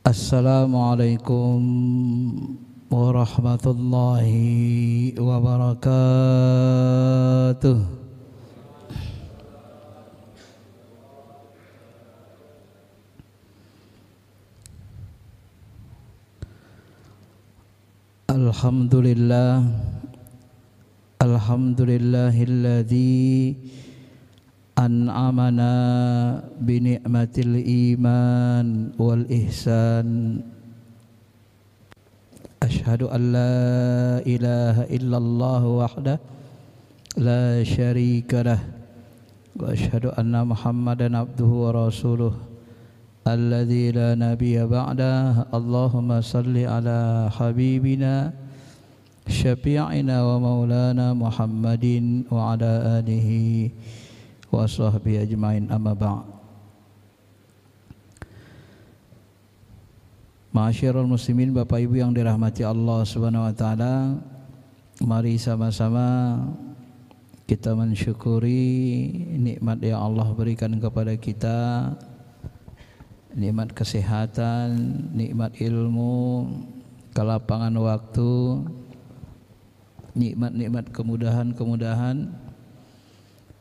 Assalamualaikum warahmatullahi wabarakatuh. Alhamdulillahilladzi an'amana bi ni'matil iman wal ihsan. Asyhadu an la ilaha illallah wahdahu la syarika lah wa asyhadu anna Muhammadan abduhu wa rasuluh alladzi la nabiyya ba'dah. Allahumma salli ala habibina syafi'ina wa maulana Muhammadin wa ala alihi wa sahbihi ajmain, amma ba'd. Ma'asyiral muslimin, Bapak Ibu yang dirahmati Allah Subhanahu wa taala, mari sama-sama kita mensyukuri nikmat yang Allah berikan kepada kita, nikmat kesehatan, nikmat ilmu, kelapangan waktu, nikmat-nikmat kemudahan-kemudahan,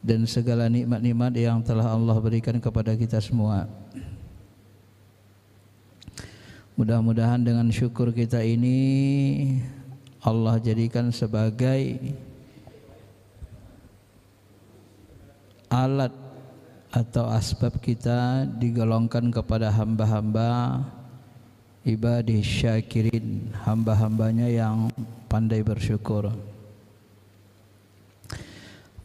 dan segala nikmat-nikmat yang telah Allah berikan kepada kita semua. Mudah-mudahan dengan syukur kita ini Allah jadikan sebagai alat atau asbab kita digolongkan kepada hamba-hamba ibadih syakirin, hamba-hambanya yang pandai bersyukur.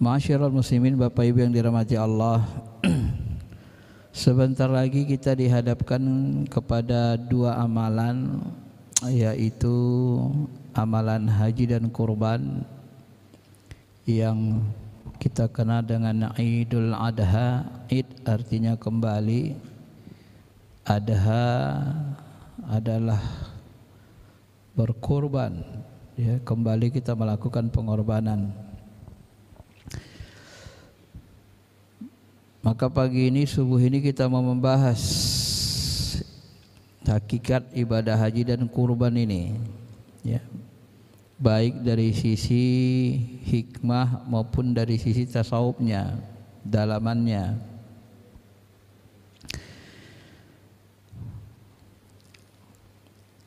Ma'asyiral muslimin, Bapak Ibu yang dirahmati Allah, sebentar lagi kita dihadapkan kepada dua amalan, yaitu amalan haji dan kurban yang kita kenal dengan Idul Adha. Id artinya kembali, Adha adalah berkurban, ya, kembali kita melakukan pengorbanan. Maka pagi ini, subuh ini kita mau membahas hakikat ibadah haji dan kurban ini, ya, baik dari sisi hikmah maupun dari sisi tasawufnya, dalamannya.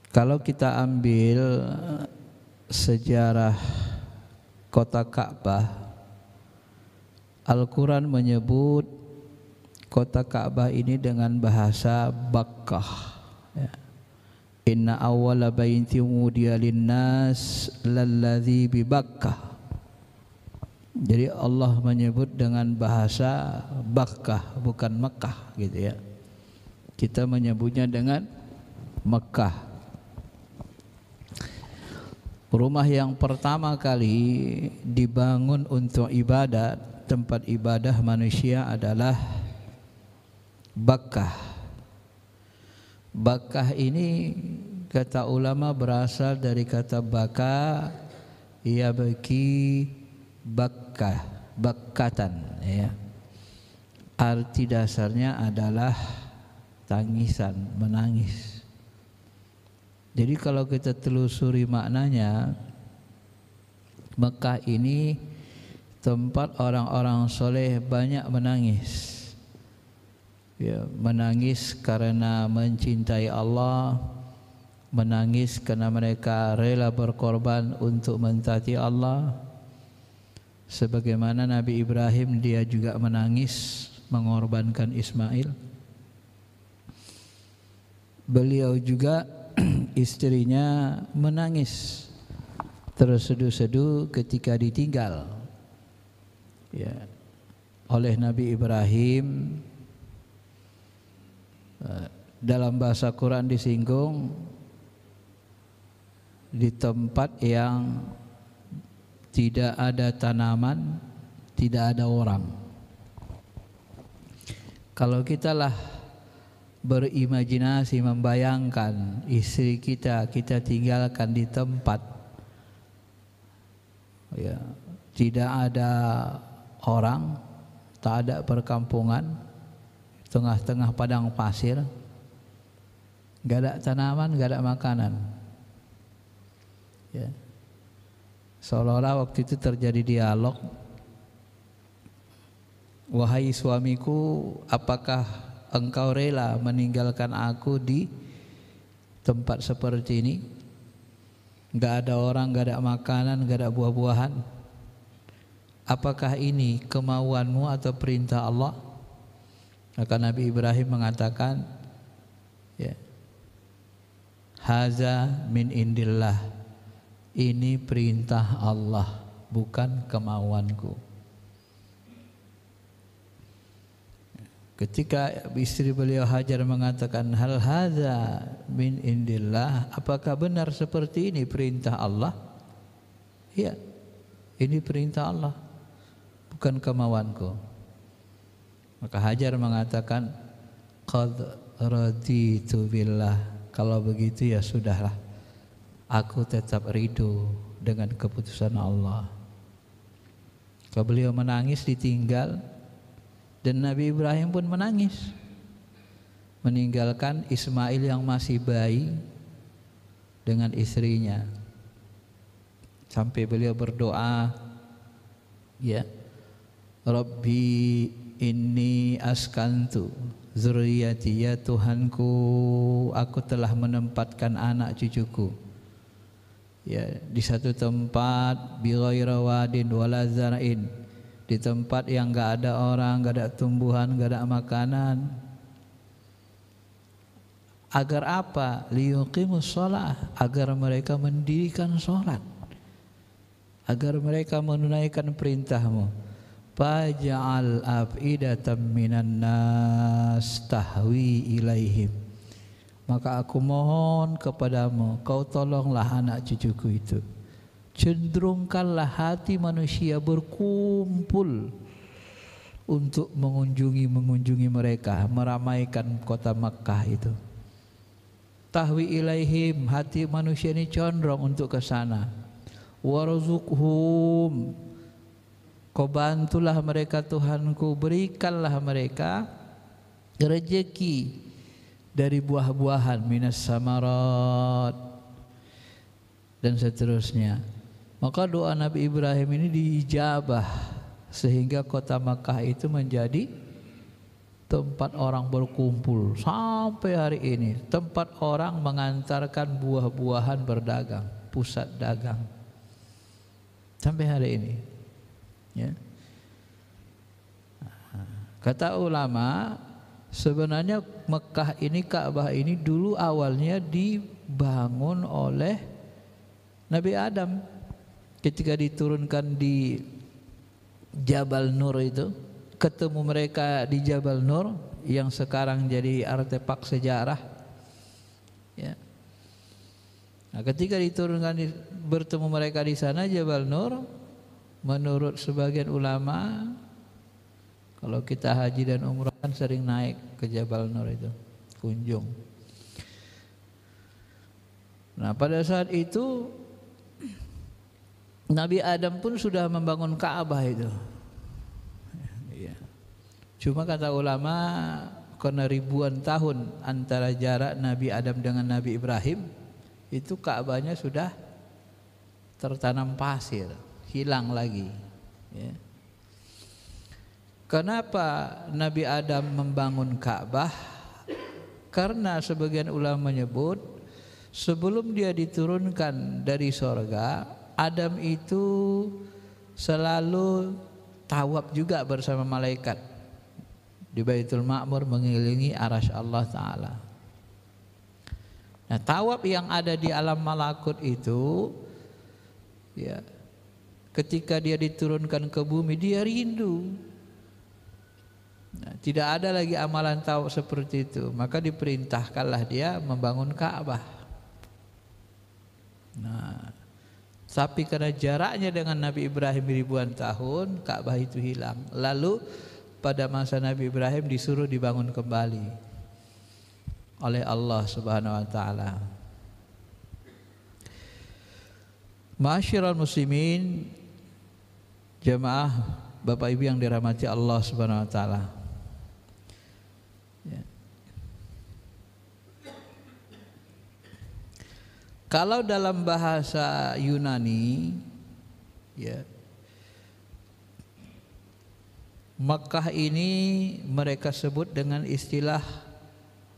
Kalau kita ambil sejarah kota Ka'bah, Al-Quran menyebut kota Ka'bah ini dengan bahasa Bakkah, ya. Inna awwala baitin wudiya linnas lalladzi bi Bakkah. Jadi Allah menyebut dengan bahasa Bakkah, bukan Mekah, gitu ya. Kita menyebutnya dengan Mekah. Rumah yang pertama kali dibangun untuk ibadah, tempat ibadah manusia adalah Bakkah. Bakkah ini kata ulama berasal dari kata baka, yabki bakkah, bakkatan, ya. Arti dasarnya adalah tangisan, menangis. Jadi kalau kita telusuri maknanya, Mekah ini tempat orang-orang soleh banyak menangis, ya, menangis karena mencintai Allah, menangis karena mereka rela berkorban untuk mentaati Allah. Sebagaimana Nabi Ibrahim, dia juga menangis mengorbankan Ismail. Beliau juga istrinya menangis terseduh-seduh ketika ditinggal, ya, oleh Nabi Ibrahim. Dalam bahasa Quran disinggung di tempat yang tidak ada tanaman, tidak ada orang. Kalau kita lah berimajinasi, membayangkan istri kita tinggalkan di tempat, ya, tidak ada orang, tak ada perkampungan, tengah-tengah padang pasir, nggak ada tanaman, nggak ada makanan. Ya. Seolah-olah waktu itu terjadi dialog. Wahai suamiku, apakah engkau rela meninggalkan aku di tempat seperti ini? Nggak ada orang, nggak ada makanan, nggak ada buah-buahan. Apakah ini kemauanmu atau perintah Allah? Maka Nabi Ibrahim mengatakan, ya, haza min indillah, ini perintah Allah, bukan kemauanku. Ketika istri beliau Hajar mengatakan, hal haza min indillah, apakah benar seperti ini perintah Allah? Ya, ini perintah Allah, bukan kemauanku. Maka Hajar mengatakan, qad raditu billah, kalau begitu ya sudahlah, aku tetap ridho dengan keputusan Allah. Kalau beliau menangis ditinggal, dan Nabi Ibrahim pun menangis, meninggalkan Ismail yang masih bayi dengan istrinya. Sampai beliau berdoa, ya, Rabbi inni askantu zurriyati, ya Tuhanku, aku telah menempatkan anak cucuku, ya, di satu tempat, bi ghairi wadin wala zar'in, di tempat yang enggak ada orang, enggak ada tumbuhan, enggak ada makanan. Agar apa? Liyuqimus shalah, agar mereka mendirikan salat, agar mereka menunaikan perintahmu. Faj'al af'idatan minan nas tahwi ilaihim, maka aku mohon kepadamu, kau tolonglah anak cucuku itu, cenderungkanlah hati manusia berkumpul untuk mengunjungi mereka, meramaikan kota Makkah itu. Tahwi ilaihim, hati manusia ini condong untuk ke sana. Warzuqhum, kau bantulah mereka Tuhanku, berikanlah mereka rezeki dari buah-buahan, minas samarat, dan seterusnya. Maka doa Nabi Ibrahim ini diijabah, sehingga kota Makkah itu menjadi tempat orang berkumpul sampai hari ini, tempat orang mengantarkan buah-buahan berdagang, pusat dagang sampai hari ini, ya. Kata ulama, sebenarnya Mekah ini, Ka'bah ini dulu awalnya dibangun oleh Nabi Adam ketika diturunkan di Jabal Nur itu, ketemu mereka di Jabal Nur yang sekarang jadi artefak sejarah, ya. Nah, ketika diturunkan bertemu mereka di sana Jabal Nur, menurut sebagian ulama, kalau kita haji dan umrah kan sering naik ke Jabal Nur itu, kunjung. Nah, pada saat itu Nabi Adam pun sudah membangun Ka'bah itu. Ya. Cuma kata ulama, karena ribuan tahun antara jarak Nabi Adam dengan Nabi Ibrahim, itu Ka'bahnya sudah tertanam pasir, hilang lagi, ya. Kenapa Nabi Adam membangun Ka'bah? Karena sebagian ulama menyebut, sebelum dia diturunkan dari sorga, Adam itu selalu tawaf juga bersama malaikat di Baitul Ma'mur mengelilingi arasy Allah Ta'ala. Nah, tawaf yang ada di alam malakut itu, ya, ketika dia diturunkan ke bumi dia rindu. Nah, tidak ada lagi amalan tawaf seperti itu, maka diperintahkanlah dia membangun Ka'bah. Nah, tapi karena jaraknya dengan Nabi Ibrahim ribuan tahun, Ka'bah itu hilang. Lalu pada masa Nabi Ibrahim disuruh dibangun kembali oleh Allah Subhanahu wa taala. Ma'asyiral muslimin, jamaah Bapak Ibu yang dirahmati Allah Subhanahu wa taala. Ya. Kalau dalam bahasa Yunani, ya, Makkah ini mereka sebut dengan istilah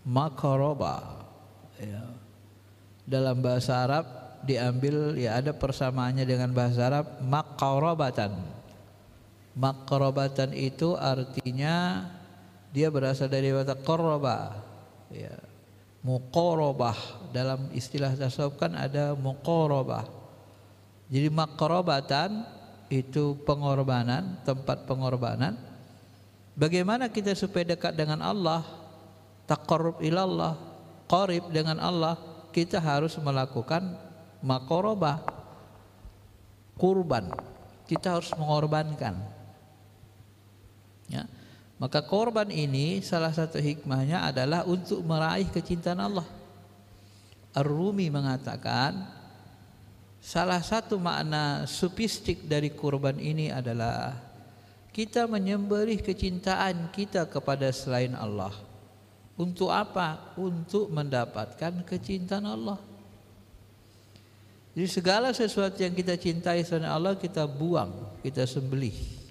Maqarabah. Ya. Dalam bahasa Arab diambil, ya ada persamaannya dengan bahasa Arab, Maqarabatan. Maqarabatan itu artinya dia berasal dari kata qarraba. Ya. Muqarabah, dalam istilah tasawuf kan ada muqarabah. Jadi maqarabatan itu pengorbanan, tempat pengorbanan. Bagaimana kita supaya dekat dengan Allah, taqarrub ilallah, qarib dengan Allah, kita harus melakukan maqarabah, kurban. Kita harus mengorbankan. Ya. Maka korban ini salah satu hikmahnya adalah untuk meraih kecintaan Allah. Ar-Rumi mengatakan salah satu makna sufistik dari kurban ini adalah kita menyembelih kecintaan kita kepada selain Allah. Untuk apa? Untuk mendapatkan kecintaan Allah. Jadi segala sesuatu yang kita cintai selain Allah kita buang, kita sembelih.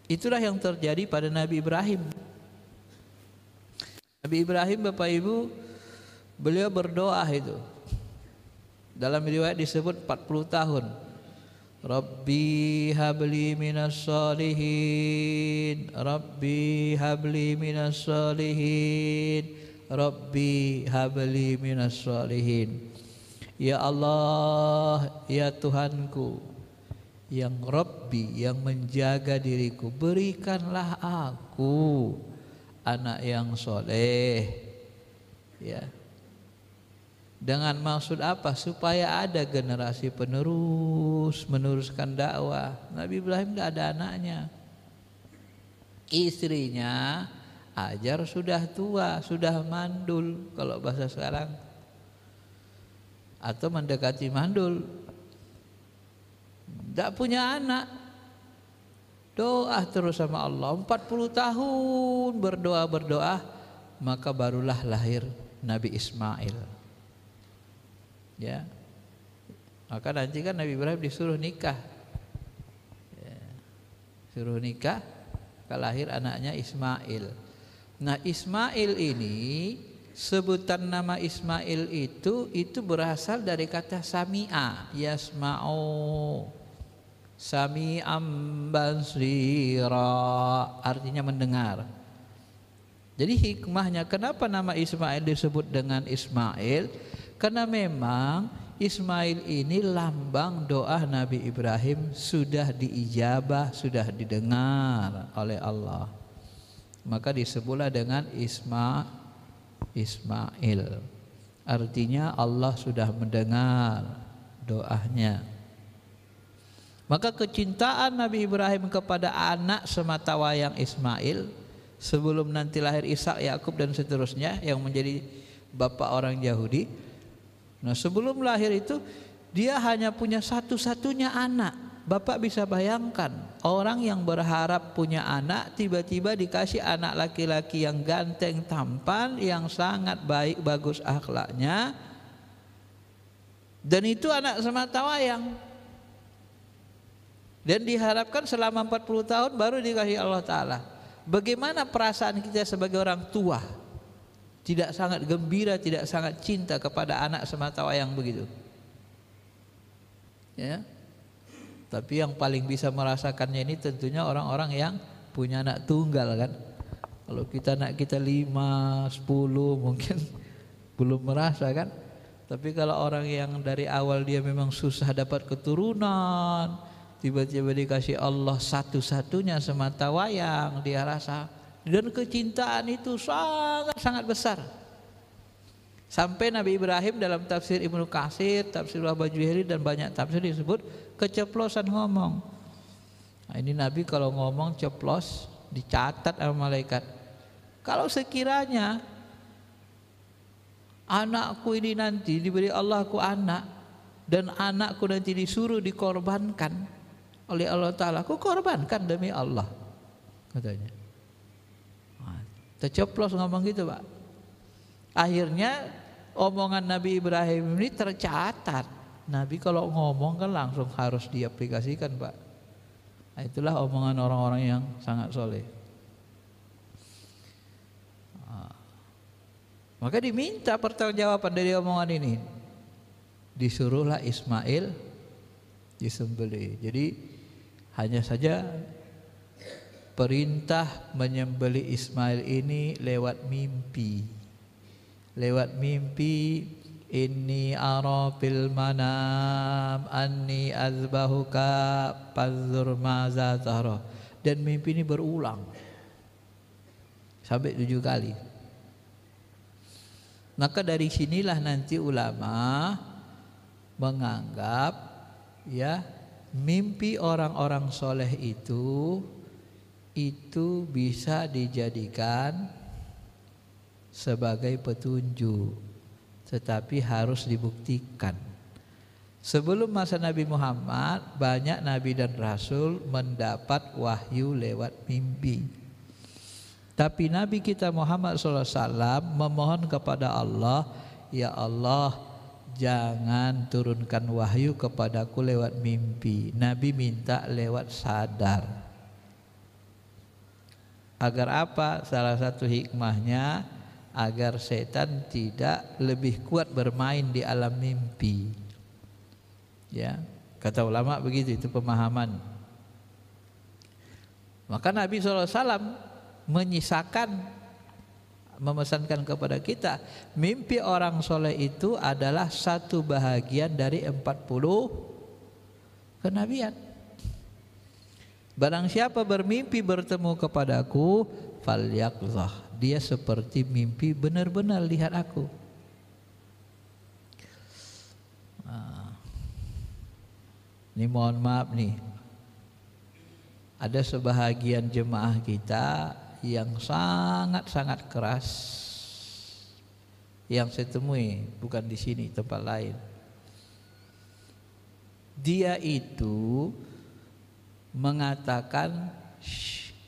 Itulah yang terjadi pada Nabi Ibrahim. Nabi Ibrahim, Bapak Ibu, beliau berdoa itu. Dalam riwayat disebut 40 tahun. Rabbi habli minas solihin, Rabbi habli minas solihin, Rabbi habli minas solihin. Ya Allah, ya Tuhanku, yang Rabbi, yang menjaga diriku, berikanlah aku anak yang soleh. Ya. Dengan maksud apa? Supaya ada generasi penerus, meneruskan dakwah. Nabi Ibrahim tidak ada anaknya. Istrinya Hajar sudah tua, sudah mandul kalau bahasa sekarang, atau mendekati mandul. Tidak punya anak. Doa terus sama Allah 40 tahun berdoa, maka barulah lahir Nabi Ismail. Ya. Maka nanti kan Nabi Ibrahim disuruh nikah. Ya. Suruh nikah, lahir anaknya Ismail. Nah, Ismail ini, sebutan nama Ismail itu berasal dari kata sami'a, yasma'u. Sami'am basira, artinya mendengar. Jadi hikmahnya kenapa nama Ismail disebut dengan Ismail? Karena memang Ismail ini lambang doa Nabi Ibrahim sudah diijabah, sudah didengar oleh Allah. Maka disebutlah dengan Ismail. Artinya Allah sudah mendengar doanya. Maka kecintaan Nabi Ibrahim kepada anak sematawayang Ismail, sebelum nanti lahir Ishak, Yakub dan seterusnya yang menjadi bapak orang Yahudi. Nah, sebelum lahir itu dia hanya punya satu-satunya anak. Bapak bisa bayangkan orang yang berharap punya anak tiba-tiba dikasih anak laki-laki yang ganteng, tampan, yang sangat baik, bagus akhlaknya, dan itu anak sematawayang. Dan diharapkan selama 40 tahun baru dikasih Allah Ta'ala. Bagaimana perasaan kita sebagai orang tua? Tidak sangat gembira, tidak sangat cinta kepada anak sematawayang begitu. Ya. Tapi yang paling bisa merasakannya ini tentunya orang-orang yang punya anak tunggal kan. Kalau anak kita 5, 10 mungkin belum merasa kan. Tapi kalau orang yang dari awal dia memang susah dapat keturunan, tiba-tiba dikasih Allah satu-satunya sematawayang, dia rasa, dan kecintaan itu sangat-sangat besar. Sampai Nabi Ibrahim dalam tafsir Ibnu Katsir, tafsir Al-Bajuri dan banyak tafsir disebut keceplosan ngomong. Nah, ini Nabi kalau ngomong ceplos dicatat sama malaikat. Kalau sekiranya anakku ini nanti diberi Allahku anak, dan anakku nanti disuruh dikorbankan oleh Allah Ta'ala, aku korbankan demi Allah, katanya. Terceplos ngomong gitu, Pak. Akhirnya omongan Nabi Ibrahim ini tercatat. Nabi kalau ngomong kan langsung harus diaplikasikan, Pak. Nah, itulah omongan orang-orang yang sangat soleh. Maka diminta pertanggungjawaban dari omongan ini. Disuruhlah Ismail disembelih. Jadi hanya saja perintah menyembelih Ismail ini lewat mimpi. Lewat mimpi, inni ara fil manam anni azbahuka fanzur maza tara. Dan mimpi ini berulang sampai 7 kali. Maka dari sinilah nanti ulama menganggap ya mimpi orang-orang soleh itu bisa dijadikan sebagai petunjuk, tetapi harus dibuktikan. Sebelum masa Nabi Muhammad, banyak nabi dan rasul mendapat wahyu lewat mimpi. Tapi Nabi kita Muhammad SAW memohon kepada Allah, ya Allah, jangan turunkan wahyu kepadaku lewat mimpi. Nabi minta lewat sadar. Agar apa? Salah satu hikmahnya agar setan tidak lebih kuat bermain di alam mimpi. Ya, kata ulama begitu, itu pemahaman. Maka Nabi SAW memesankan kepada kita, mimpi orang soleh itu adalah satu bahagian dari 40 kenabian. Barang siapa bermimpi bertemu kepadaku, falyaqzah, dia seperti mimpi benar-benar lihat aku. Ini mohon maaf nih, ada sebahagian jemaah kita yang sangat-sangat keras, yang saya temui bukan di sini, tempat lain. Dia itu mengatakan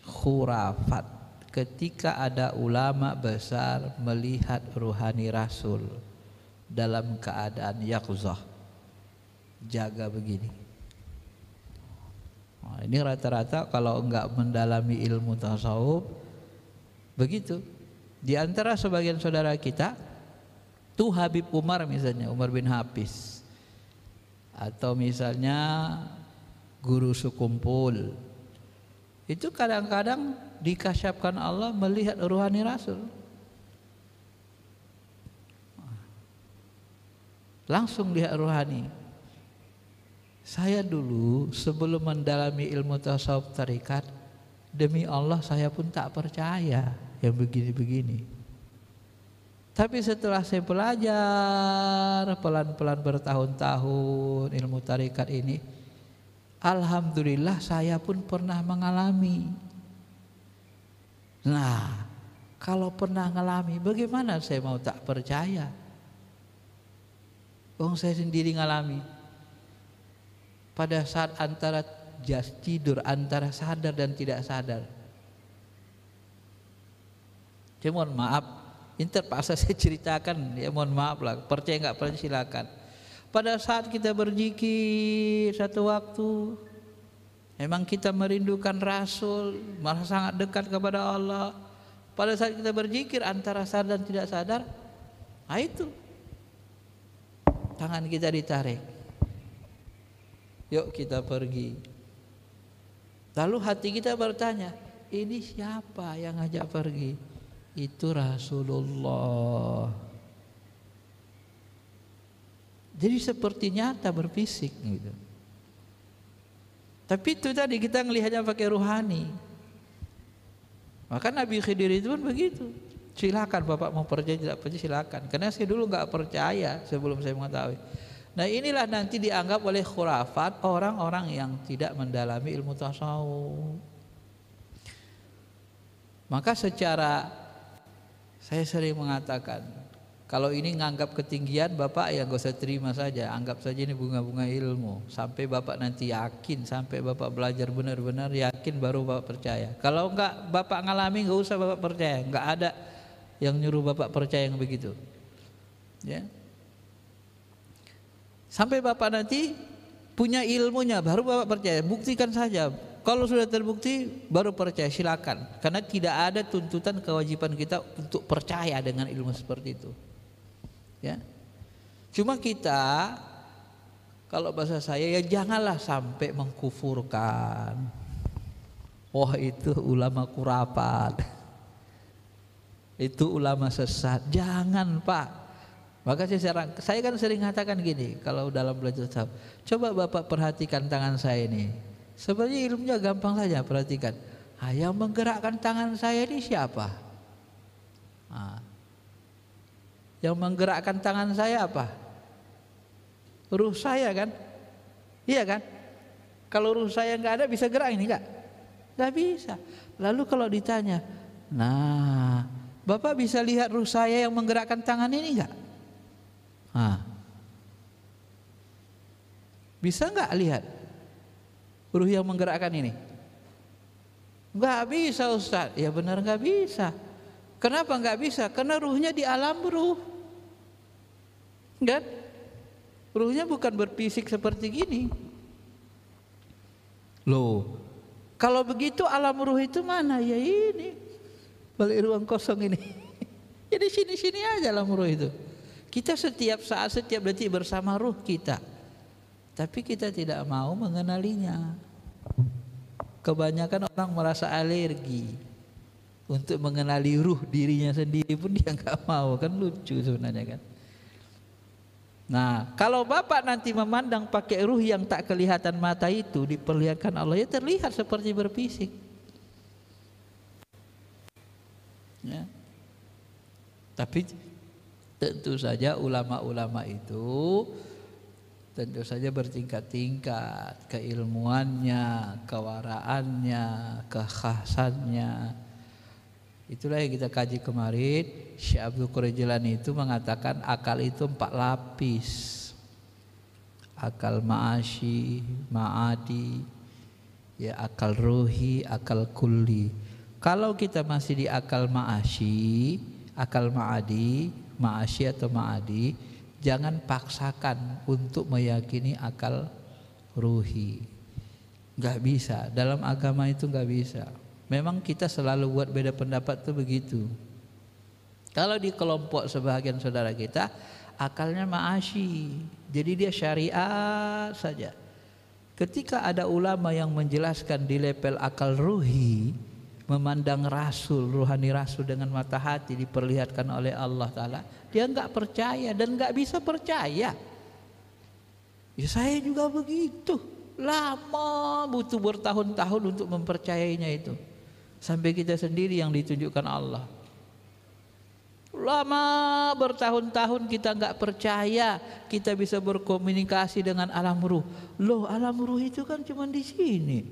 khurafat ketika ada ulama besar melihat ruhani Rasul dalam keadaan yaqzah, jaga begini. Nah, ini rata-rata kalau enggak mendalami ilmu tasawuf begitu. Di antara sebagian saudara kita tuh Habib Umar misalnya, Umar bin Hafiz, atau misalnya guru Sukumpul, itu kadang-kadang dikasyafkan Allah melihat ruhani Rasul. Langsung lihat ruhani. Saya dulu sebelum mendalami ilmu tasawuf tarikat, demi Allah saya pun tak percaya yang begini-begini. Tapi setelah saya belajar pelan-pelan bertahun-tahun ilmu tarikat ini, alhamdulillah saya pun pernah mengalami. Nah, kalau pernah mengalami, bagaimana saya mau tak percaya? Saya sendiri ngalami. Pada saat antara tidur, antara sadar dan tidak sadar. Saya mohon maaf, ini terpaksa saya ceritakan, ya mohon maaf lah, percaya nggak percaya silakan. Pada saat kita berzikir satu waktu, memang kita merindukan Rasul, merasa sangat dekat kepada Allah. Pada saat kita berzikir antara sadar dan tidak sadar, nah itu tangan kita ditarik, yuk kita pergi. Lalu hati kita bertanya, ini siapa yang ngajak pergi? Itu Rasulullah. Jadi seperti nyata berfisik gitu. Tapi itu tadi kita ngelihatnya pakai ruhani. Maka Nabi Khidir itu pun begitu. Silakan Bapak mau percaya tidak percaya silakan. Karena saya dulu nggak percaya sebelum saya mengetahui. Nah inilah nanti dianggap oleh khurafat orang-orang yang tidak mendalami ilmu tasawuf. Maka secara saya sering mengatakan, kalau ini nganggap ketinggian Bapak ya gak usah terima saja, anggap saja ini bunga-bunga ilmu. Sampai Bapak nanti yakin, sampai Bapak belajar benar-benar yakin baru Bapak percaya. Kalau enggak Bapak ngalami gak usah Bapak percaya, enggak ada yang nyuruh Bapak percaya yang begitu. Ya. Sampai Bapak nanti punya ilmunya baru Bapak percaya, buktikan saja. Kalau sudah terbukti baru percaya, silakan. Karena tidak ada tuntutan kewajiban kita untuk percaya dengan ilmu seperti itu. Ya. Cuma kita, kalau bahasa saya, ya janganlah sampai mengkufurkan. Wah, itu ulama kurapat, itu ulama sesat. Jangan, Pak. Maka saya kan sering katakan gini, kalau dalam belajar tasawuf, coba Bapak perhatikan tangan saya ini. Sebenarnya ilmunya gampang saja, perhatikan. Yang menggerakkan tangan saya ini siapa? Yang menggerakkan tangan saya apa? Ruh saya kan? Iya kan? Kalau ruh saya nggak ada, bisa gerak ini nggak? Nggak bisa. Lalu kalau ditanya, nah, Bapak bisa lihat ruh saya yang menggerakkan tangan ini nggak? Bisa nggak lihat ruh yang menggerakkan ini? Nggak bisa, Ustaz. Ya benar nggak bisa. Kenapa nggak bisa? Karena ruhnya di alam ruh, kan? Ruhnya bukan berfisik seperti gini. Loh, kalau begitu alam ruh itu mana? Ya ini, balik ruang kosong ini. Jadi sini-sini aja alam ruh itu. Kita setiap saat, setiap detik bersama ruh kita, tapi kita tidak mau mengenalinya. Kebanyakan orang merasa alergi untuk mengenali ruh dirinya sendiri pun dia nggak mau, kan lucu sebenarnya kan. Nah, kalau Bapak nanti memandang pakai ruh yang tak kelihatan mata itu, diperlihatkan Allah, ya terlihat seperti berfisik. Ya. Tapi tentu saja ulama-ulama itu tentu saja bertingkat-tingkat keilmuannya, kewaraannya, kekhasannya. Itulah yang kita kaji kemarin. Syekh Abdul Qadir Jilani itu mengatakan akal itu 4 lapis. Akal ma'asyi, ma'adi, ya, akal ruhi, akal kulli. Kalau kita masih di akal ma'asyi, akal ma'adi, ma'asyi atau ma'adi, jangan paksakan untuk meyakini akal ruhi. Gak bisa, dalam agama itu gak bisa. Memang kita selalu buat beda pendapat tuh begitu. Kalau di kelompok sebagian saudara kita akalnya ma'asyi, jadi dia syariat saja. Ketika ada ulama yang menjelaskan di level akal ruhi, memandang Rasul, ruhani Rasul dengan mata hati diperlihatkan oleh Allah Ta'ala, dia nggak percaya dan nggak bisa percaya. Ya saya juga begitu, lama butuh bertahun-tahun untuk mempercayainya itu, sampai kita sendiri yang ditunjukkan Allah. Lama bertahun-tahun kita nggak percaya kita bisa berkomunikasi dengan alam ruh. Loh, alam ruh itu kan cuma di sini.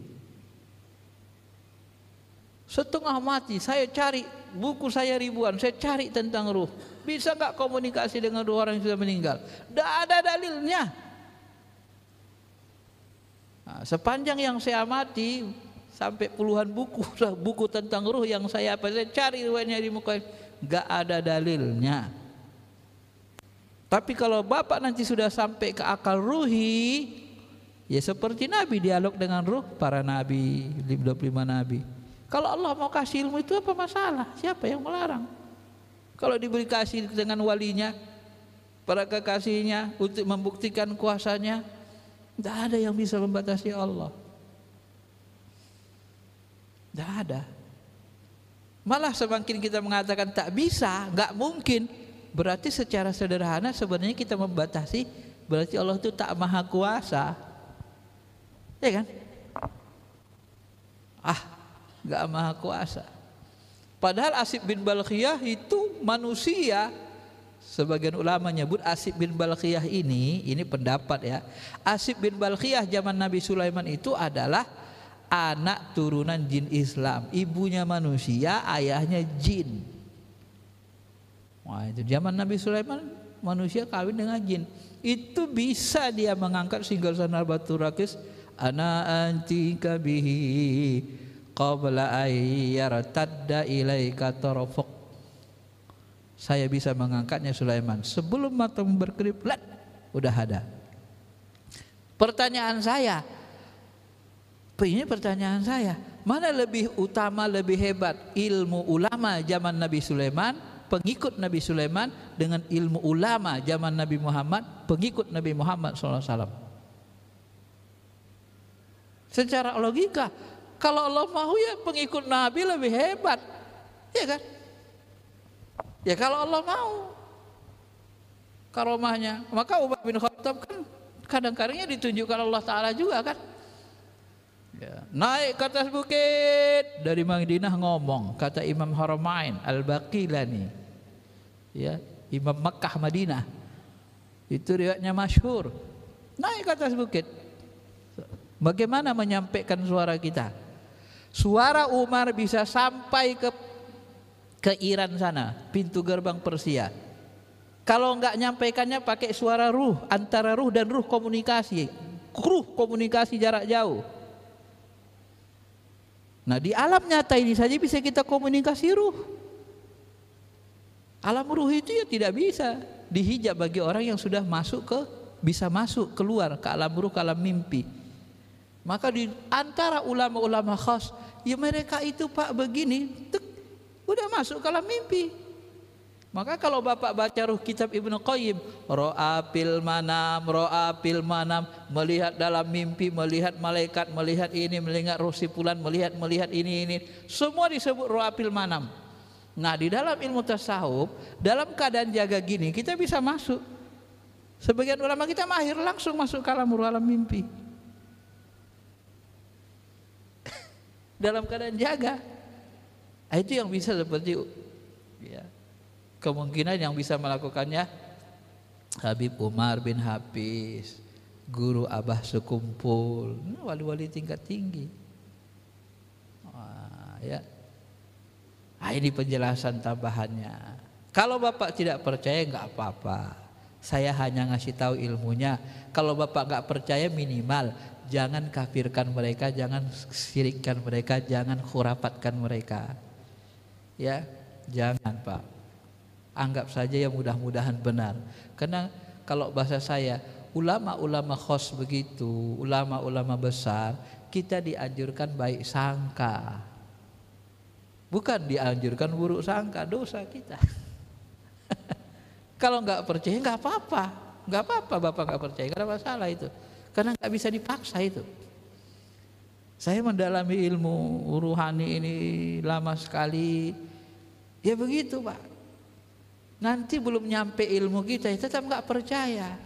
Setengah mati saya cari, buku saya ribuan, saya cari tentang ruh. Bisa nggak komunikasi dengan ruh orang yang sudah meninggal? Tidak ada dalilnya. Nah, sepanjang yang saya amati, sampai puluhan buku tentang ruh yang saya cari riwayatnya di muka, nggak ada dalilnya. Tapi kalau Bapak nanti sudah sampai ke akal ruhi, ya seperti Nabi dialog dengan ruh para nabi, 25 nabi. Kalau Allah mau kasih ilmu itu apa masalah? Siapa yang melarang? Kalau diberi kasih dengan walinya, para kekasihnya untuk membuktikan kuasanya, tidak ada yang bisa membatasi Allah. Tidak ada. Malah semakin kita mengatakan tak bisa, nggak mungkin, berarti secara sederhana sebenarnya kita membatasi, berarti Allah itu tak maha kuasa, ya kan? Nggak maha kuasa. Padahal Asib bin Balkhiyah itu manusia. Sebagian ulama nyebut Asib bin Balkhiyah ini pendapat ya, Asib bin Balkhiyah zaman Nabi Sulaiman itu adalah anak turunan jin Islam. Ibunya manusia, ayahnya jin. Wah, itu zaman Nabi Sulaiman manusia kawin dengan jin. Itu bisa dia mengangkat singgasana batu rakis, ana antika bihi qabla ayyartadda ilaika tarafuk. Saya bisa mengangkatnya Sulaiman. Sebelum matahari berkedip, udah ada. Pertanyaan saya, mana lebih utama, lebih hebat, ilmu ulama zaman Nabi Sulaiman, pengikut Nabi Sulaiman, dengan ilmu ulama zaman Nabi Muhammad, pengikut Nabi Muhammad SAW? Secara logika, kalau Allah mau ya pengikut Nabi lebih hebat, ya kan? Ya kalau Allah mau karomahnya, maka Umar bin Khattab kan kadang-kadangnya ditunjukkan Allah Ta'ala juga kan. Ya, naik ke atas bukit dari Madinah ngomong, kata Imam Haramain Al-Baqilani, ya, Imam Makkah Madinah, itu riwayatnya masyhur. Naik ke atas bukit, bagaimana menyampaikan suara kita? Suara Umar bisa sampai ke Iran sana, pintu gerbang Persia. Kalau enggak nyampaikannya pakai suara ruh, antara ruh dan ruh komunikasi jarak jauh. Nah, di alam nyata ini saja bisa kita komunikasi ruh. Alam ruh itu ya tidak bisa dihijab bagi orang yang sudah bisa masuk keluar ke alam ruh, ke alam mimpi. Maka di antara ulama-ulama khas, ya mereka itu Pak begini, udah masuk ke alam mimpi. Maka kalau Bapak baca ruh kitab Ibnu Qayyim, ro'a fil manam, melihat dalam mimpi, melihat malaikat, melihat ini, melihat roh si fulan, melihat ini, semua disebut ro'a fil manam. Nah, di dalam ilmu tasawuf, dalam keadaan jaga gini kita bisa masuk. Sebagian ulama kita mahir langsung masuk ke alam ruh, alam mimpi. Dalam keadaan jaga. Itu yang bisa seperti ya, kemungkinan yang bisa melakukannya Habib Umar bin Hafiz, guru Abah Sekumpul, wali-wali tingkat tinggi. Ya. Nah, ini penjelasan tambahannya. Kalau Bapak tidak percaya nggak apa-apa, saya hanya ngasih tahu ilmunya. Kalau Bapak nggak percaya, minimal jangan kafirkan mereka, jangan syirikkan mereka, jangan khurafatkan mereka. Ya, jangan Pak. Anggap saja yang mudah-mudahan benar. Karena kalau bahasa saya, ulama-ulama khos begitu, ulama-ulama besar, kita dianjurkan baik sangka. Bukan dianjurkan buruk sangka, dosa kita. Kalau nggak percaya nggak apa-apa, Bapak nggak percaya, nggak ada masalah itu. Karena nggak bisa dipaksa itu. Saya mendalami ilmu ruhani ini lama sekali. Ya begitu Pak. Nanti belum nyampe ilmu kita, tetap nggak percaya.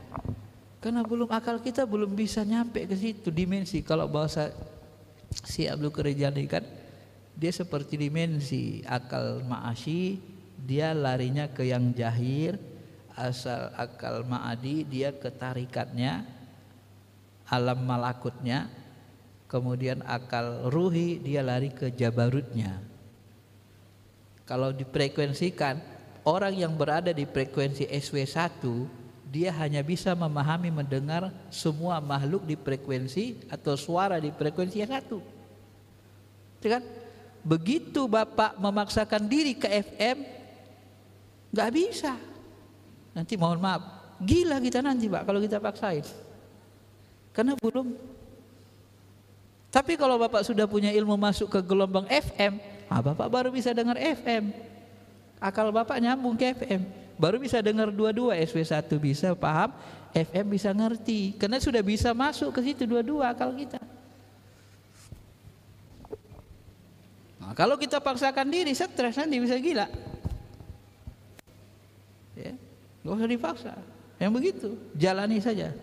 Karena akal kita belum bisa nyampe ke situ dimensi. Kalau bahasa si Abdul Qadir kan, dia seperti dimensi akal ma'asyi, dia larinya ke yang jahir. Asal akal ma'adi, dia ke tarikatnya, alam malakutnya. Kemudian akal ruhi, dia lari ke jabarutnya. Kalau difrekuensikan, orang yang berada di frekuensi SW1, dia hanya bisa memahami, mendengar semua makhluk di frekuensi atau suara di frekuensi yang satu. Kan? Begitu Bapak memaksakan diri ke FM, nggak bisa. Nanti mohon maaf, gila kita nanti Pak kalau kita paksain. Karena belum. Tapi kalau Bapak sudah punya ilmu masuk ke gelombang FM, Bapak baru bisa dengar FM. Akal Bapak nyambung ke FM, baru bisa dengar dua-dua, SW1 bisa paham, FM bisa ngerti. Karena sudah bisa masuk ke situ dua-dua akal kita. Nah, kalau kita paksakan diri, stres nanti bisa gila. Ya, nggak usah dipaksa. Yang begitu, jalani saja.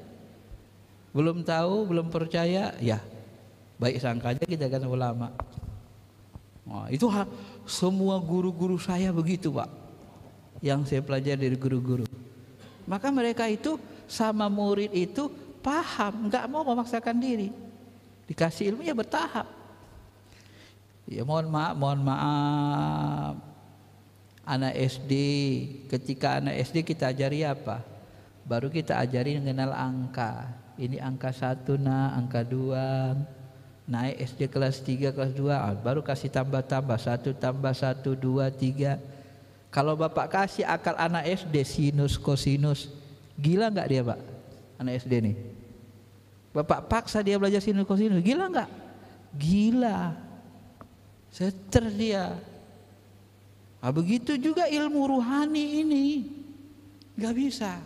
Belum tahu, belum percaya, ya baik sangka aja kita kan ulama. Nah, itu semua guru-guru saya begitu Pak, yang saya pelajari dari guru-guru. Maka mereka itu sama murid itu paham, nggak mau memaksakan diri. Dikasih ilmu ya bertahap. Ya mohon maaf. Anak SD, ketika anak SD kita ajari apa? Baru kita ajari mengenal angka. Ini angka 1 angka 2. Naik SD kelas 3, kelas 2, baru kasih tambah-tambah 1 tambah 1, 2, 3. Kalau bapak kasih akal anak SD sinus kosinus, gila nggak dia pak? Anak SD nih. Bapak paksa dia belajar sinus kosinus, gila nggak? Gila. Seter dia. Nah, begitu juga ilmu ruhani ini, nggak bisa.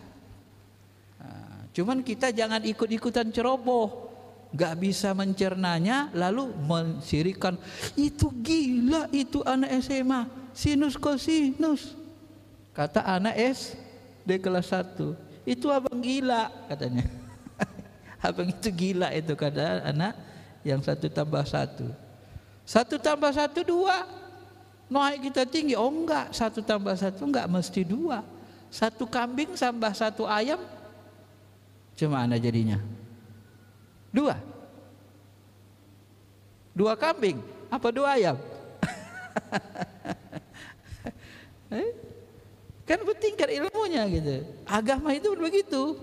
Nah, cuman kita jangan ikut-ikutan ceroboh. Gak bisa mencernanya lalu mensirikan, itu gila itu anak SMA sinus kosinus. Kata anak SD kelas 1, itu abang gila katanya. Abang itu gila itu, kata anak yang 1 tambah 1. 1 tambah 1 2. Naik kita tinggi. Oh enggak, 1 tambah 1 enggak mesti 2. 1 kambing tambah 1 ayam gimana jadinya? 2 kambing apa 2 ayam? Kan bertingkat ilmunya gitu. Agama itu begitu.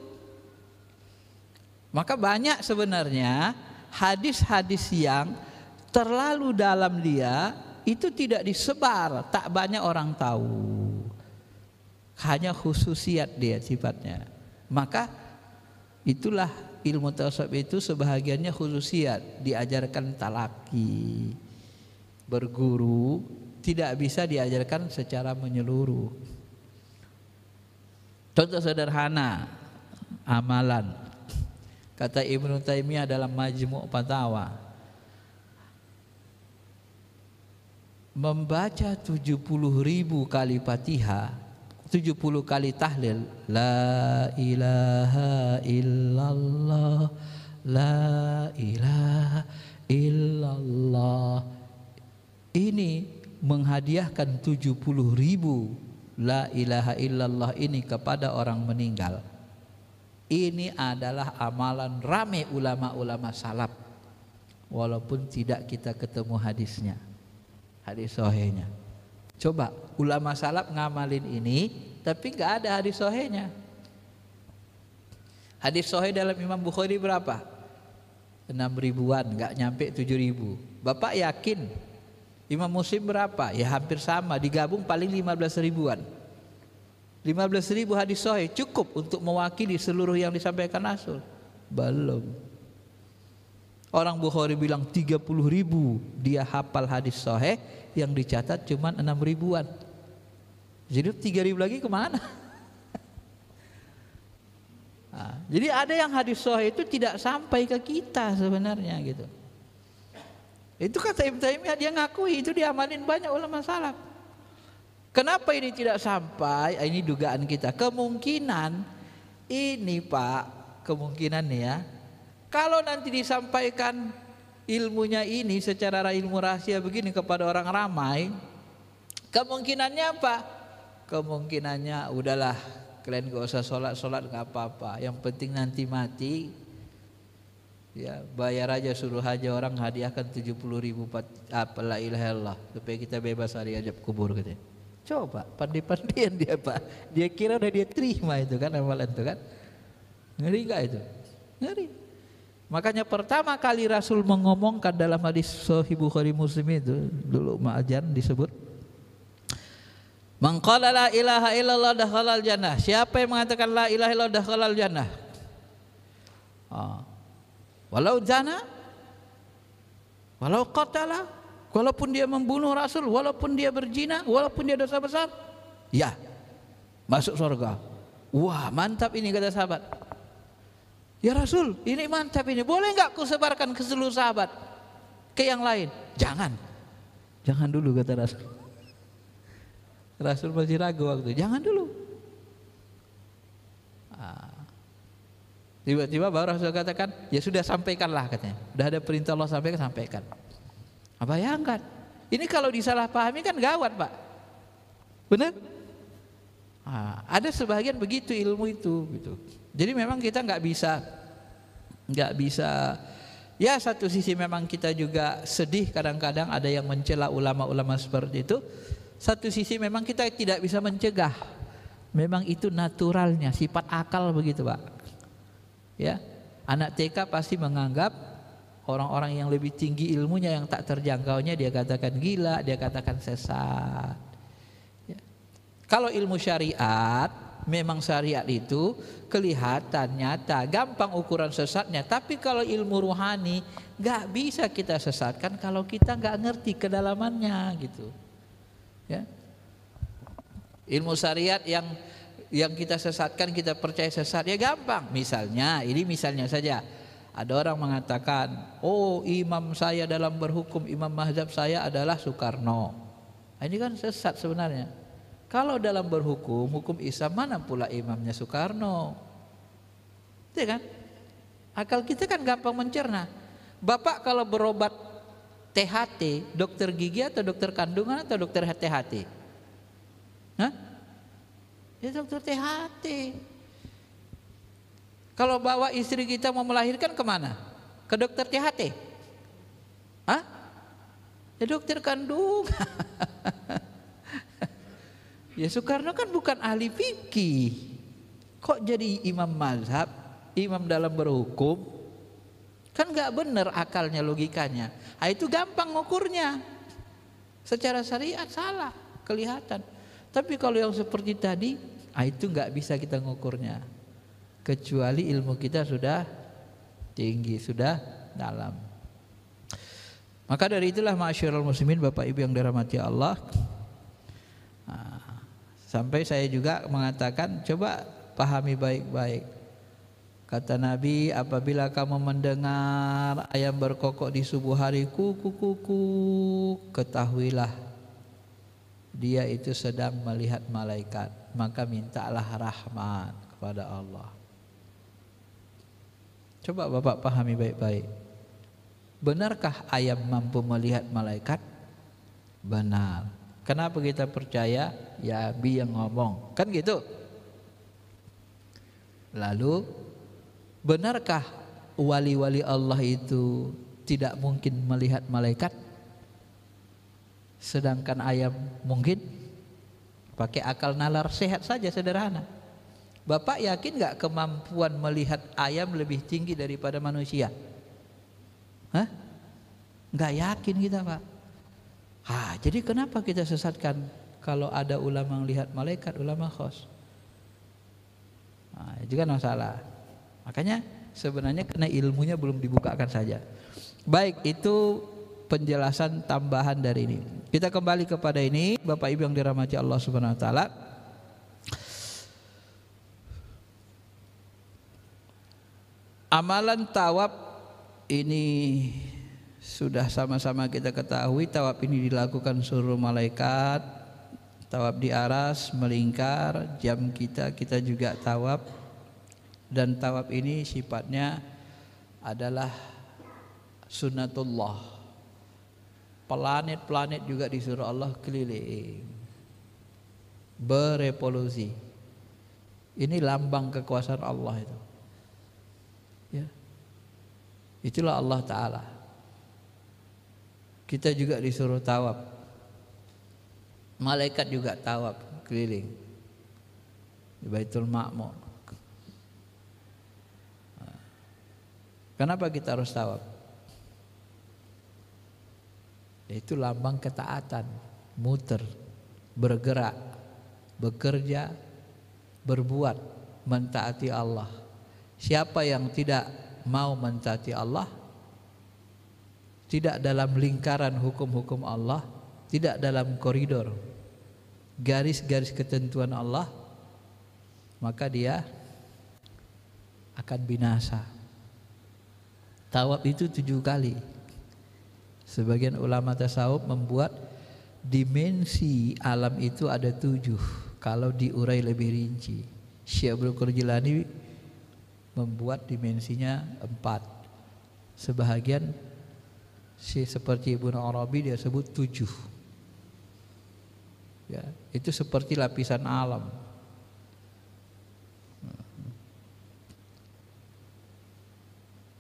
Maka banyak sebenarnya hadis-hadis yang terlalu dalam dia itu tidak disebar, tak banyak orang tahu. Hanya khususiat dia sifatnya. Maka itulah ilmu tasawuf itu sebahagiannya khususiat, diajarkan talaki, berguru, tidak bisa diajarkan secara menyeluruh. Contoh sederhana, amalan. Kata Ibnu Taimiyah dalam Majmu' Fatawa, membaca 70.000 kali Fatihah, 70 kali tahlil, la ilaha illallah, la ilaha illallah, ini menghadiahkan 70.000 la ilaha illallah ini kepada orang meninggal. Ini adalah amalan rame ulama-ulama salaf, walaupun tidak kita ketemu hadisnya, hadis sahihnya. Coba ulama salaf ngamalin ini, tapi nggak ada hadis sahihnya. Hadis sahih dalam Imam Bukhari berapa? 6.000-an, nggak nyampe 7.000. Bapak yakin? Imam Muslim berapa? Ya hampir sama, digabung paling 15.000-an. 15.000 hadis sahih cukup untuk mewakili seluruh yang disampaikan Rasul? Belum. Orang Bukhari bilang 30.000 dia hafal hadis sahih, yang dicatat cuma 6.000-an. Jadi 3.000 lagi kemana? Nah, jadi ada yang hadis sahih itu tidak sampai ke kita sebenarnya gitu. Itu kata Ibnu Taimiyah, dia ngakui itu diamalin banyak ulama salaf. Kenapa ini tidak sampai? Ini dugaan kita. Kemungkinan ini Pak, kemungkinan ya, kalau nanti disampaikan ilmunya ini secara ilmu rahasia begini kepada orang ramai, kemungkinannya apa? Kemungkinannya udahlah, kalian gak usah sholat gak apa-apa, yang penting nanti mati ya bayar aja, suruh aja orang hadiahkan 70.000 apa la ilaha illallah supaya kita bebas dari azab kubur katanya. Coba pandai-pandaian dia Pak, dia kira udah dia terima itu kan amalan itu kan. Ngeri gak itu? Ngeri. Makanya pertama kali Rasul mengomongkan dalam hadis Sahih Bukhari Muslim itu, dulu ma'ajan disebut, man qala la ilaha illallah dakhalal jannah. Siapa yang mengatakan la ilaha illallah dakhalal jannah? Walau zana, walau qatala, walaupun dia membunuh Rasul, walaupun dia berzina, walaupun dia dosa besar, ya masuk surga. Wah mantap ini kata sahabat. Ya Rasul, ini mantap ini. Boleh nggak ku sebarkan ke seluruh sahabat, ke yang lain? Jangan, jangan dulu kata Rasul. Rasul masih ragu waktu. Jangan dulu. Tiba-tiba baru Rasul katakan, ya sudah sampaikanlah katanya. Udah ada perintah Allah sampaikan. Bayangkan, ini kalau disalahpahami kan gawat Pak. Benar? Ada sebagian begitu ilmu itu gitu. Jadi memang kita nggak bisa. Ya satu sisi memang kita juga sedih kadang-kadang ada yang mencela ulama-ulama seperti itu. Satu sisi memang kita tidak bisa mencegah. Memang itu naturalnya, sifat akal begitu Pak. Ya, anak TK pasti menganggap orang-orang yang lebih tinggi ilmunya yang tak terjangkaunya dia katakan gila, dia katakan sesat. Ya. Kalau ilmu syariat, memang syariat itu kelihatan nyata, gampang ukuran sesatnya. Tapi kalau ilmu ruhani gak bisa kita sesatkan kalau kita gak ngerti kedalamannya gitu. Ya. Ilmu syariat yang kita sesatkan, kita percaya sesat, ya gampang. Misalnya, ini misalnya saja, ada orang mengatakan, oh imam saya dalam berhukum, imam mazhab saya adalah Soekarno. Nah, ini kan sesat sebenarnya. Kalau dalam berhukum, hukum Islam, mana pula imamnya Soekarno? Iya kan? Akal kita kan gampang mencerna. Bapak kalau berobat THT, dokter gigi atau dokter kandungan atau dokter THT? Hah? Ya dokter THT. Kalau bawa istri kita mau melahirkan kemana? Ke dokter THT? Hah? Ya dokter kandungan. Ya Soekarno kan bukan ahli fikih. Kok jadi imam mazhab, imam dalam berhukum? Kan gak benar akalnya, logikanya. Nah, itu gampang ngukurnya. Secara syariat salah, kelihatan. Tapi kalau yang seperti tadi, itu gak bisa kita ngukurnya. Kecuali ilmu kita sudah tinggi, sudah dalam. Maka dari itulah ma'asyiral muslimin, Bapak Ibu yang dirahmati Allah, sampai saya juga mengatakan, coba pahami baik-baik. Kata Nabi, apabila kamu mendengar ayam berkokok di subuh hari, kuku-kuku, ketahuilah dia itu sedang melihat malaikat. Maka mintalah rahmat kepada Allah. Coba Bapak pahami baik-baik. Benarkah ayam mampu melihat malaikat? Benar. Kenapa kita percaya? Ya Bi yang ngomong, kan gitu. Lalu benarkah wali-wali Allah itu tidak mungkin melihat malaikat? Sedangkan ayam mungkin? Pakai akal nalar sehat saja, sederhana. Bapak yakin gak kemampuan melihat ayam lebih tinggi daripada manusia? Hah? Gak yakin kita, Pak. Jadi kenapa kita sesatkan kalau ada ulama melihat malaikat, ulama khos? Itu kan masalah. Makanya sebenarnya karena ilmunya belum dibukakan saja. Baik, itu penjelasan tambahan dari ini. Kita kembali kepada ini, Bapak Ibu yang dirahmati Allah Subhanahu wa taala. Amalan tawaf ini sudah sama-sama kita ketahui, tawaf ini dilakukan seluruh malaikat. Tawaf di aras, melingkar, jam kita juga tawaf. Dan tawaf ini sifatnya adalah sunnatullah. Planet-planet juga disuruh Allah keliling, berevolusi. Ini lambang kekuasaan Allah itu. Ya. Itulah Allah Ta'ala. Kita juga disuruh tawaf. Malaikat juga tawaf keliling di Baitul Ma'mur. Kenapa kita harus tawaf? Itu lambang ketaatan, muter, bergerak, bekerja, berbuat, mentaati Allah. Siapa yang tidak mau mentaati Allah, tidak dalam lingkaran hukum-hukum Allah, tidak dalam koridor garis-garis ketentuan Allah, maka dia akan binasa. Tawaf itu 7 kali. Sebagian ulama tasawuf membuat dimensi alam itu ada 7 kalau diurai lebih rinci. Syekh Abdul Qadir Jilani membuat dimensinya 4. Sebahagian seperti Ibnu Arabi dia sebut 7. Ya, itu seperti lapisan alam.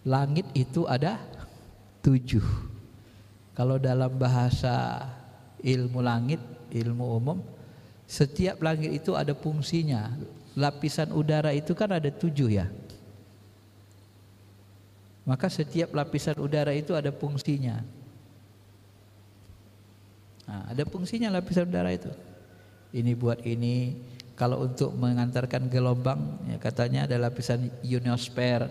Langit itu ada 7. Kalau dalam bahasa ilmu langit, ilmu umum, setiap langit itu ada fungsinya. Lapisan udara itu kan ada 7 ya. Maka setiap lapisan udara itu ada fungsinya. Ada fungsinya lapisan udara itu. ini buat ini. Kalau untuk mengantarkan gelombang, ya katanya ada lapisan ionosfer.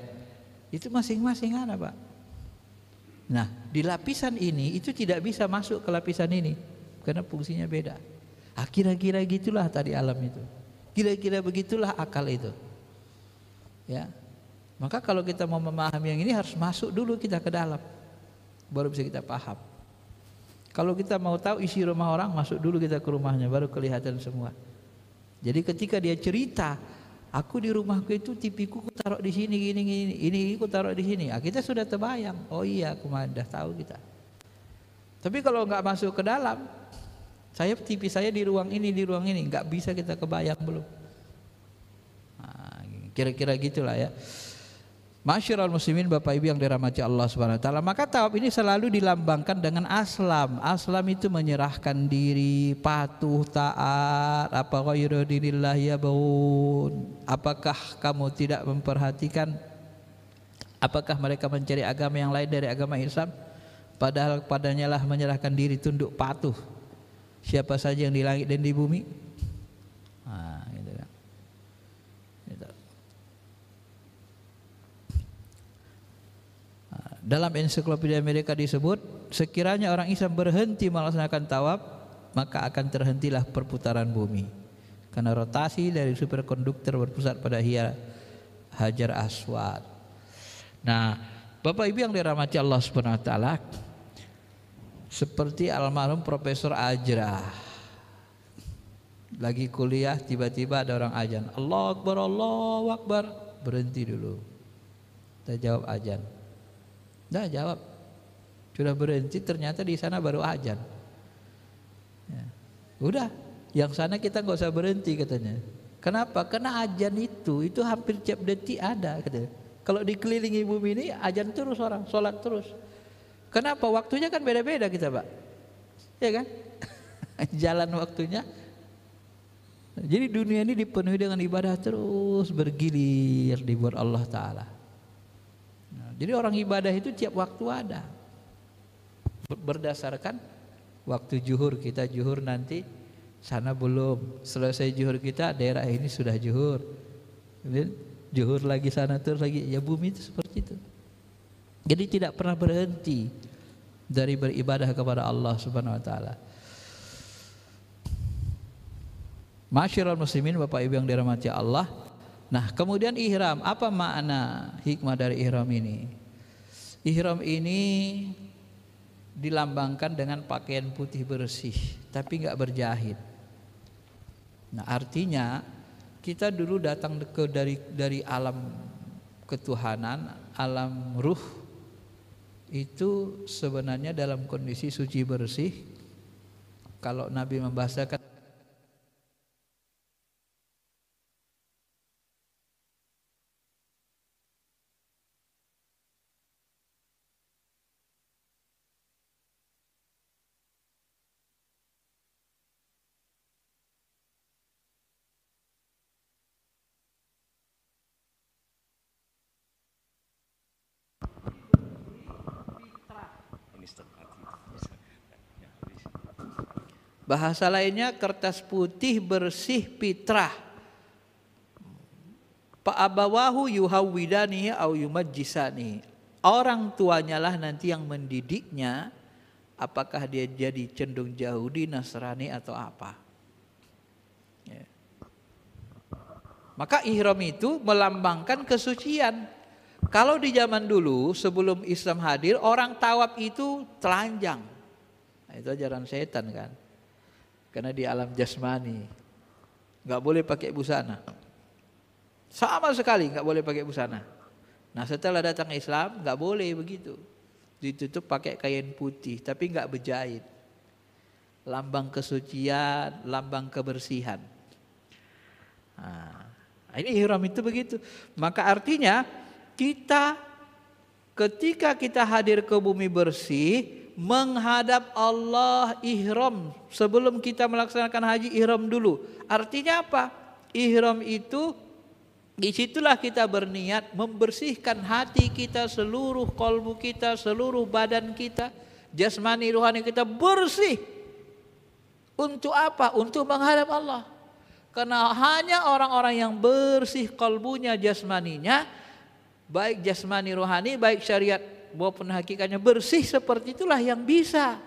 Itu masing-masing ada, Pak. Nah, di lapisan ini itu tidak bisa masuk ke lapisan ini karena fungsinya beda. Kira-kira gitulah tadi alam itu. Kira-kira begitulah akal itu. Ya. Maka kalau kita mau memahami yang ini harus masuk dulu kita ke dalam. Baru bisa kita paham. Kalau kita mau tahu isi rumah orang, masuk dulu kita ke rumahnya, baru kelihatan semua. Jadi ketika dia cerita, aku di rumahku itu TV-ku ku taruh di sini gini, ini ku taruh di sini. Kita sudah terbayang. Oh iya, aku dah tahu kita. Tapi kalau nggak masuk ke dalam, TV saya di ruang ini, nggak bisa kita kebayang belum. Nah, kira-kira gitulah ya. Masyiral muslimin, Bapak Ibu yang dirahmati Allah Subhanahu wa taala, maka tawab ini selalu dilambangkan dengan aslam. Aslam itu menyerahkan diri, patuh, taat. Apa ghairu dinillah yabun? Apakah kamu tidak memperhatikan apakah mereka mencari agama yang lain dari agama Islam? Padahal padanya lah menyerahkan diri, tunduk, patuh siapa saja yang di langit dan di bumi. Nah, gitu kan. Gitu. Dalam ensiklopedia Amerika disebut, sekiranya orang Islam berhenti melaksanakan tawaf, maka akan terhentilah perputaran bumi. Karena rotasi dari superkonduktor berpusat pada Hajar Aswad. Nah, Bapak Ibu yang dirahmati Allah Subhanahu wa taala, seperti almarhum Profesor Ajrah. Lagi kuliah tiba-tiba ada orang azan, Allahu Akbar, Allahu Akbar. Berhenti dulu. Kita jawab azan. Dah jawab, sudah berhenti, ternyata di sana baru azan. Ya. Udah, yang sana kita nggak usah berhenti katanya. Kenapa? Karena azan itu hampir tiap detik ada. Katanya. Kalau dikelilingi bumi ini azan terus orang, sholat terus. Kenapa? Waktunya kan beda-beda kita, Pak. Ya kan? Jalan waktunya. Jadi dunia ini dipenuhi dengan ibadah terus bergilir dibuat Allah Ta'ala. Jadi orang ibadah itu tiap waktu ada. Berdasarkan waktu zuhur, kita zuhur nanti sana belum. Selesai zuhur kita daerah ini sudah zuhur. Kemudian zuhur lagi sana terus lagi. Ya bumi itu seperti itu. Jadi tidak pernah berhenti dari beribadah kepada Allah Subhanahu wa taala. Masyiral muslimin, Bapak Ibu yang dirahmati Allah. Nah, kemudian ihram, apa makna hikmah dari ihram ini? Ihram ini dilambangkan dengan pakaian putih bersih, tapi enggak berjahit. Nah, artinya kita dulu datang dari alam ketuhanan, alam ruh itu sebenarnya dalam kondisi suci bersih. Kalau Nabi membahasakan bahasa lainnya kertas putih bersih fitrah. Fa abawahu yuhawwidani au yumajjisani. Orang tuanya lah nanti yang mendidiknya, apakah dia jadi cenderung Yahudi, Nasrani atau apa. Ya. Maka ihram itu melambangkan kesucian. Kalau di zaman dulu sebelum Islam hadir, orang tawaf itu telanjang. Nah, itu ajaran setan kan. Karena di alam jasmani nggak boleh pakai busana, sama sekali nggak boleh pakai busana. Nah setelah datang Islam nggak boleh begitu, ditutup pakai kain putih tapi nggak berjahit, lambang kesucian, lambang kebersihan. Nah, ini ihram itu begitu. Maka artinya kita ketika kita hadir ke bumi bersih, menghadap Allah, ihram. Sebelum kita melaksanakan haji, ihram dulu. Artinya apa? Ihram itu disitulah kita berniat membersihkan hati kita, seluruh kalbu kita, seluruh badan kita, jasmani rohani kita bersih. Untuk apa? Untuk menghadap Allah. Karena hanya orang-orang yang bersih kalbunya, jasmaninya, baik jasmani rohani, baik syariat maupun hakikatnya bersih seperti itulah yang bisa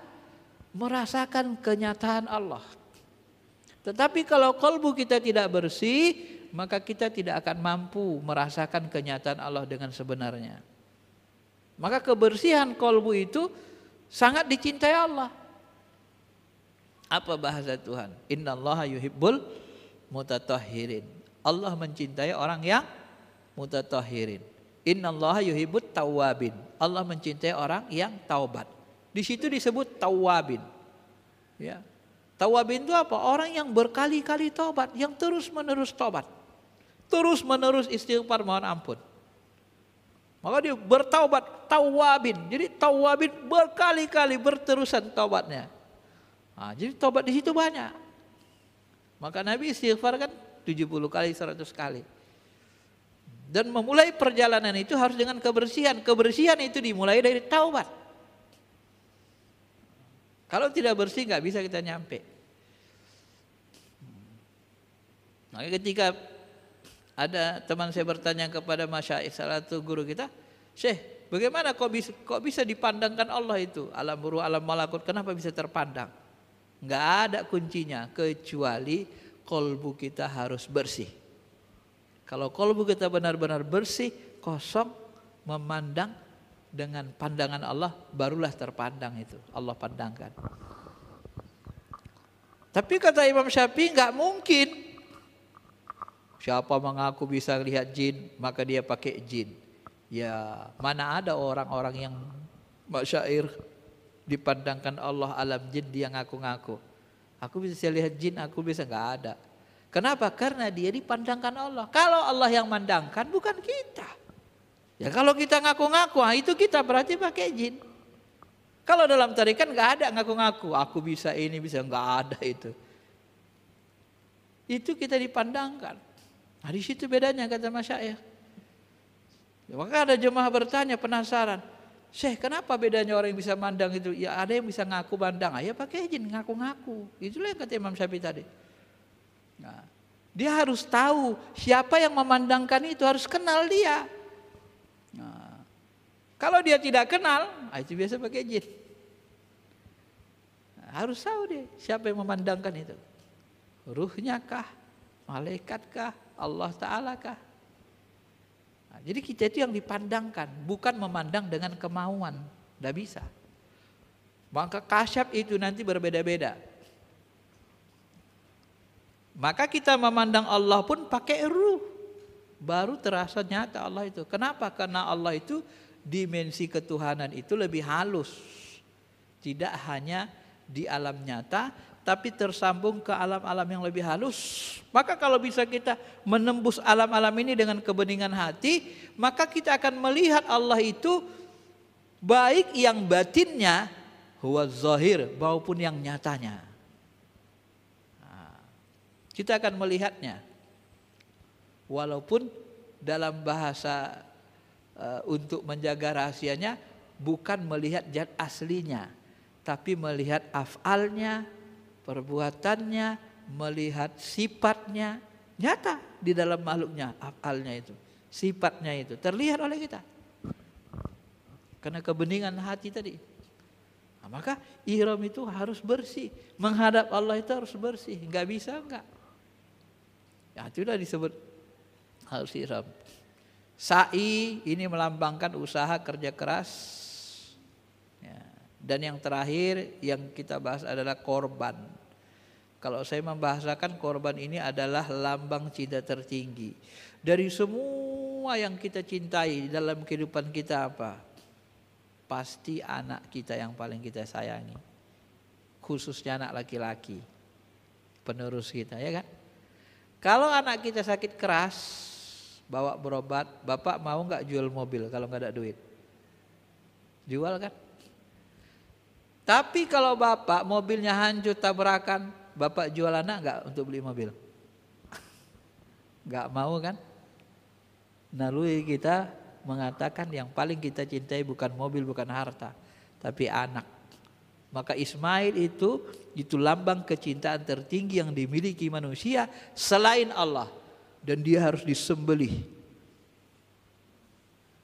merasakan kenyataan Allah. Tetapi kalau kalbu kita tidak bersih, maka kita tidak akan mampu merasakan kenyataan Allah dengan sebenarnya. Maka kebersihan kalbu itu sangat dicintai Allah. Apa bahasa Tuhan? Innallaha yuhibbul mutatahhirin. Allah mencintai orang yang mutatahhirin. Innallaha yuhibbut tawwabin. Allah mencintai orang yang taubat. Di situ disebut tawwabin. Ya. Tawwabin itu apa? Orang yang berkali-kali taubat, yang terus-menerus taubat. Terus-menerus istighfar mohon ampun. Maka dia bertaubat, tawwabin. Jadi tawwabin berkali-kali berterusan taubatnya. Nah, jadi taubat di situ banyak. Maka Nabi istighfar kan 70 kali, 100 kali. Dan memulai perjalanan itu harus dengan kebersihan. Kebersihan itu dimulai dari taubat. Kalau tidak bersih nggak bisa kita nyampe. Maka ketika ada teman saya bertanya kepada masyaikh salah satu guru kita, Syekh, bagaimana kok bisa dipandangkan Allah itu? Alam ruh, alam malakut, kenapa bisa terpandang? Nggak ada kuncinya kecuali kolbu kita harus bersih. Kalau kolbu kita benar-benar bersih, kosong, memandang dengan pandangan Allah, barulah terpandang itu. Allah pandangkan. Tapi kata Imam Syafi'i nggak mungkin. Siapa mengaku bisa lihat jin, maka dia pakai jin. Ya, mana ada orang-orang yang masyair dipandangkan Allah alam jin dia ngaku-ngaku. Aku bisa lihat jin, aku bisa, nggak ada. Kenapa? Karena dia dipandangkan Allah. Kalau Allah yang mandangkan, bukan kita. Ya kalau kita ngaku-ngaku, itu kita berarti pakai jin. Kalau dalam tarikat nggak ada ngaku-ngaku, aku bisa ini bisa, nggak ada itu. Itu kita dipandangkan. Nah di situ bedanya kata masyayikh. Ya, maka ada jemaah bertanya penasaran, Syekh kenapa bedanya orang yang bisa mandang itu? Ya ada yang bisa ngaku mandang, ya pakai jin ngaku-ngaku. Itulah yang kata Imam Syafi'i tadi. Nah, dia harus tahu siapa yang memandangkan itu, harus kenal dia. Nah, kalau dia tidak kenal, itu biasa pakai jin. Nah, harus tahu dia siapa yang memandangkan itu. Ruhnya kah? Malaikat kah? Allah Ta'ala kah? Nah, jadi kita itu yang dipandangkan, bukan memandang dengan kemauan. Tidak bisa. Maka kasyaf itu nanti berbeda-beda. Maka kita memandang Allah pun pakai ruh. Baru terasa nyata Allah itu. Kenapa? Karena Allah itu dimensi ketuhanan itu lebih halus. Tidak hanya di alam nyata, tapi tersambung ke alam-alam yang lebih halus. Maka kalau bisa kita menembus alam-alam ini dengan kebeningan hati, maka kita akan melihat Allah itu baik yang batinnya, huwa zahir, maupun yang nyatanya. Nah, kita akan melihatnya. Walaupun dalam bahasa untuk menjaga rahasianya bukan melihat zat aslinya, tapi melihat af'alnya, perbuatannya, melihat sifatnya nyata di dalam makhluknya, af'alnya itu, sifatnya itu terlihat oleh kita. Karena kebeningan hati tadi. Nah, maka ihram itu harus bersih, menghadap Allah itu harus bersih, nggak bisa enggak. Ya itu sudah disebut harus ihram. Sa'i ini melambangkan usaha kerja keras. Ya. Dan yang terakhir yang kita bahas adalah korban. Kalau saya membahasakan korban ini adalah lambang cinta tertinggi. Dari semua yang kita cintai dalam kehidupan kita apa? Pasti anak kita yang paling kita sayangi. Khususnya anak laki-laki. Penerus kita, ya kan? Kalau anak kita sakit keras, bawa berobat, bapak mau nggak jual mobil kalau nggak ada duit? Jual kan? Tapi kalau bapak mobilnya hancur tabrakan, bapak jual anak nggak untuk beli mobil? Nggak mau kan? Nalui kita mengatakan yang paling kita cintai bukan mobil, bukan harta, tapi anak. Maka Ismail itu lambang kecintaan tertinggi yang dimiliki manusia selain Allah, dan dia harus disembelih,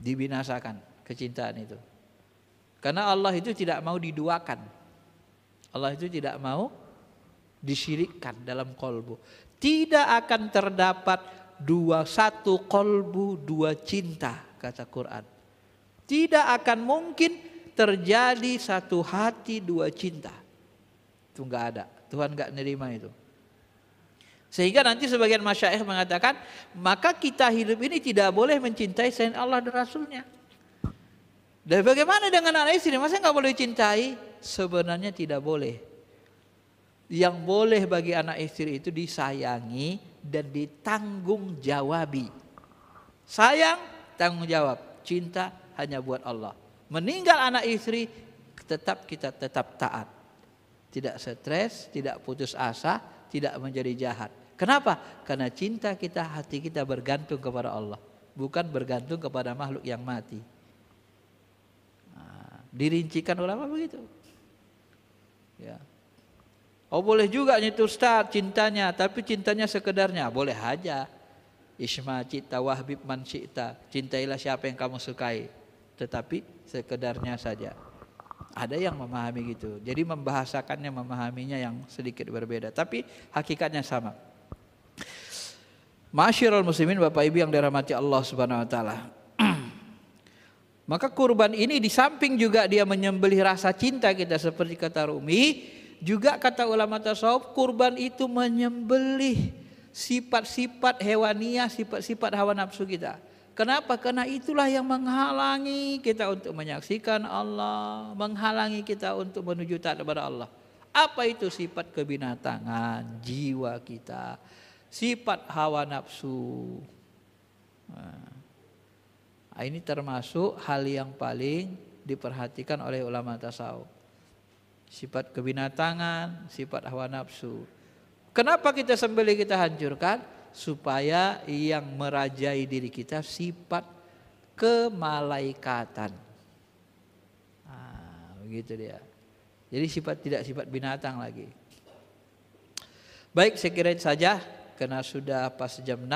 dibinasakan kecintaan itu. Karena Allah itu tidak mau diduakan. Allah itu tidak mau disyirikkan dalam kolbu. Tidak akan terdapat satu kolbu, dua cinta, kata Quran. Tidak akan mungkin terjadi satu hati, dua cinta. Itu enggak ada. Tuhan enggak nerima itu. Sehingga nanti sebagian masyayikh mengatakan, maka kita hidup ini tidak boleh mencintai selain Allah dan Rasulnya. Dan bagaimana dengan anak istri? Masa enggak boleh cintai? Sebenarnya tidak boleh. Yang boleh bagi anak istri itu disayangi dan ditanggung jawabi. Sayang, tanggung jawab. Cinta hanya buat Allah. Meninggal anak istri, kita tetap taat. Tidak stres, tidak putus asa, tidak menjadi jahat. Kenapa? Karena cinta kita, hati kita bergantung kepada Allah, bukan bergantung kepada makhluk yang mati. Nah, dirincikan ulama begitu. Ya. Oh, boleh juga nyentuh Ustaz cintanya, tapi cintanya sekedarnya. Boleh aja. Isma cita wahbib man syi'ta. Cintailah siapa yang kamu sukai, tetapi sekedarnya saja. Ada yang memahami gitu. Jadi membahasakannya, memahaminya yang sedikit berbeda, tapi hakikatnya sama. Ma'asyiral muslimin, Bapak Ibu yang dirahmati Allah Subhanahu wa taala. Maka kurban ini di samping juga dia menyembelih rasa cinta kita seperti kata Rumi, juga kata ulama tasawuf, kurban itu menyembelih sifat-sifat hewaniah, sifat-sifat hawa nafsu kita. Kenapa? Karena itulah yang menghalangi kita untuk menyaksikan Allah, menghalangi kita untuk menuju taat kepada Allah. Apa itu? Sifat kebinatangan jiwa kita, sifat hawa nafsu. Nah, ini termasuk hal yang paling diperhatikan oleh ulama tasawuf. Sifat kebinatangan, sifat hawa nafsu. Kenapa kita sembelih, kita hancurkan? Supaya yang merajai diri kita sifat kemalaikatan. Nah, begitu dia. Jadi tidak sifat binatang lagi. Baik, saya kira saja karena sudah pas jam 6.